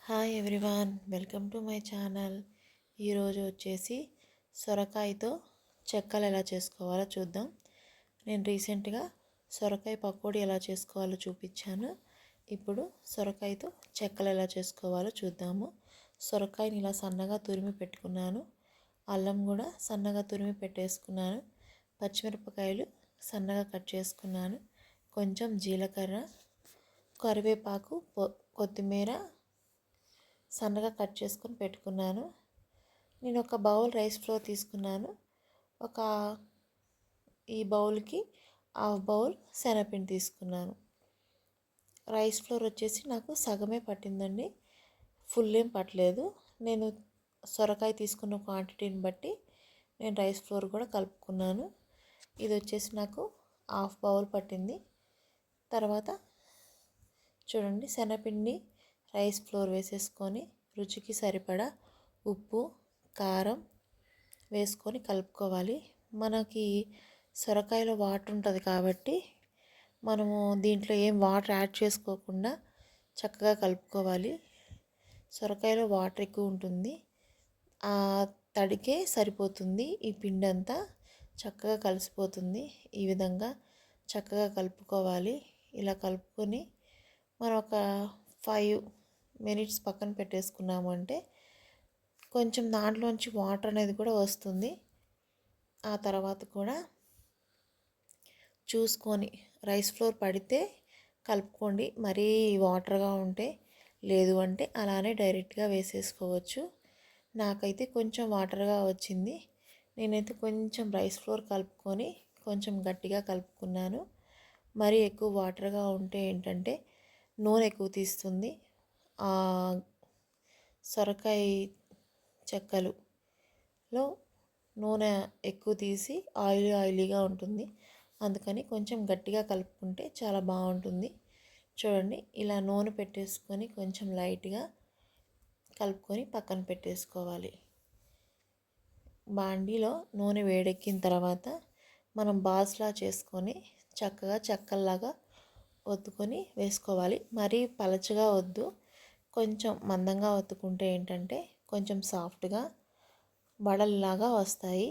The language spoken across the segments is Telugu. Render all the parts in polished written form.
Hi everyone, welcome to my channel. ఈరోజు వచ్చేసి సొరకాయతో చెక్కలు ఎలా చేసుకోవాలో చూద్దాం. నేను రీసెంట్గా సొరకాయ పకోడీ ఎలా చేసుకోవాలో చూపించాను. ఇప్పుడు సొరకాయతో చెక్కలు ఎలా చేసుకోవాలో చూద్దాము. సొరకాయని ఇలా సన్నగా తురిమి పెట్టుకున్నాను. అల్లం కూడా సన్నగా తురిమి పెట్టేసుకున్నాను. పచ్చిమిరపకాయలు సన్నగా కట్ చేసుకున్నాను. కొంచెం జీలకర్ర, కరివేపాకు, కొత్తిమీర సన్నగా కట్ చేసుకొని పెట్టుకున్నాను. నేను ఒక బౌల్ రైస్ ఫ్లోర్ తీసుకున్నాను. ఒక ఈ బౌల్కి హాఫ్ బౌల్ శనగపిండి తీసుకున్నాను. రైస్ ఫ్లోర్ వచ్చేసి నాకు సగమే పట్టిందండి, ఫుల్ ఏం పట్టలేదు. నేను సొరకాయ తీసుకున్న క్వాంటిటీని బట్టి నేను రైస్ ఫ్లోర్ కూడా కలుపుకున్నాను. ఇది వచ్చేసి నాకు హాఫ్ బౌల్ పట్టింది. తర్వాత చూడండి, శనగపిండి రైస్ ఫ్లోర్ వేసేసుకొని రుచికి సరిపడా ఉప్పు, కారం వేసుకొని కలుపుకోవాలి. మనకి సొరకాయలో వాటర్ ఉంటుంది కాబట్టి మనము దీంట్లో ఏం వాటర్ యాడ్ చేసుకోకుండా చక్కగా కలుపుకోవాలి. సొరకాయలో వాటర్ ఎక్కువ ఉంటుంది, ఆ తడికే సరిపోతుంది. ఈ పిండి అంతా చక్కగా కలిసిపోతుంది. ఈ విధంగా చక్కగా కలుపుకోవాలి. ఇలా కలుపుకొని మనం ఒక 5 మినిట్స్ పక్కన పెట్టేసుకున్నాము అంటే కొంచెం దాంట్లోంచి వాటర్ అనేది కూడా వస్తుంది. ఆ తర్వాత కూడా చూసుకొని రైస్ ఫ్లోర్ పడితే కలుపుకోండి. మరీ వాటర్గా ఉంటే లేదు అంటే అలానే డైరెక్ట్గా వేసేసుకోవచ్చు. నాకైతే కొంచెం వాటర్గా వచ్చింది. నేనైతే కొంచెం రైస్ ఫ్లోర్ కలుపుకొని కొంచెం గట్టిగా కలుపుకున్నాను. మరీ ఎక్కువ వాటర్గా ఉంటే ఏంటంటే నూనె ఎక్కువ తీస్తుంది. సొరకాయ చెక్కలులో నూనె ఎక్కువ తీసి ఆయిలీగా ఉంటుంది. అందుకని కొంచెం గట్టిగా కలుపుకుంటే చాలా బాగుంటుంది. చూడండి, ఇలా నూనె పెట్టేసుకొని కొంచెం లైట్గా కలుపుకొని పక్కన పెట్టేసుకోవాలి. బాండీలో నూనె వేడెక్కిన తర్వాత మనం బాల్స్లా చేసుకొని చక్కగా చెక్కల్లాగా ఒత్తుకొని వేసుకోవాలి. మరీ పలచగా వద్దు, కొంచెం మందంగా ఒత్తుకుంటే ఏంటంటే కొంచెం సాఫ్ట్గా వడల్లాగా వస్తాయి.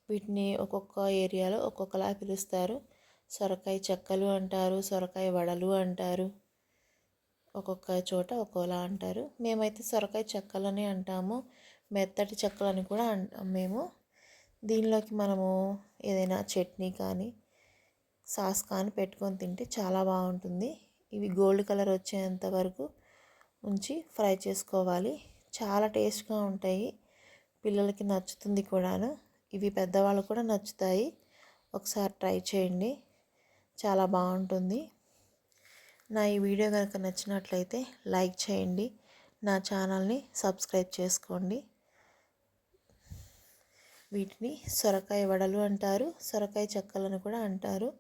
వీటిని ఒక్కొక్క ఏరియాలో ఒక్కొక్కలా పిలుస్తారు. సొరకాయ చెక్కలు అంటారు, సొరకాయ వడలు అంటారు, ఒక్కొక్క చోట ఒక్కోలా అంటారు. మేమైతే సొరకాయ చెక్కలని అంటాము, మెత్తటి చెక్కలని కూడా మేము. దీనిలోకి మనము ఏదైనా చట్నీ కానీ సాస్ కానీ పెట్టుకొని తింటే చాలా బాగుంటుంది. ఇవి గోల్డ్ కలర్ వచ్చేంత వరకు ఉంచి ఫ్రై చేసుకోవాలి. చాలా టేస్ట్గా ఉంటాయి, పిల్లలకి నచ్చుతుంది కూడాను. ఇవి పెద్దవాళ్ళు కూడా నచ్చుతాయి. ఒకసారి ట్రై చేయండి, చాలా బాగుంటుంది. నా ఈ వీడియో కనుక నచ్చినట్లయితే లైక్ చేయండి, నా ఛానల్ని సబ్స్క్రైబ్ చేసుకోండి. వీటిని సొరకాయ వడలు అంటారు, సొరకాయ చెక్కలను కూడా అంటారు.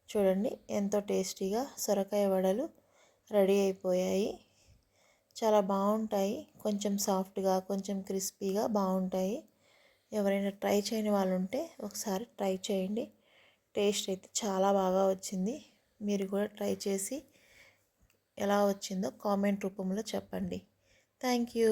చూడండి, ఎంతో టేస్టీగా సొరకాయ వడలు రెడీ అయిపోయాయి. చాలా బాగుంటాయి, కొంచెం సాఫ్ట్గా కొంచెం క్రిస్పీగా బాగుంటాయి. ఎవరైనా ట్రై చేయని వాళ్ళు ఉంటే ఒకసారి ట్రై చేయండి. టేస్ట్ అయితే చాలా బాగా వచ్చింది. మీరు కూడా ట్రై చేసి ఎలా వచ్చిందో కామెంట్ రూపంలో చెప్పండి. Thank you.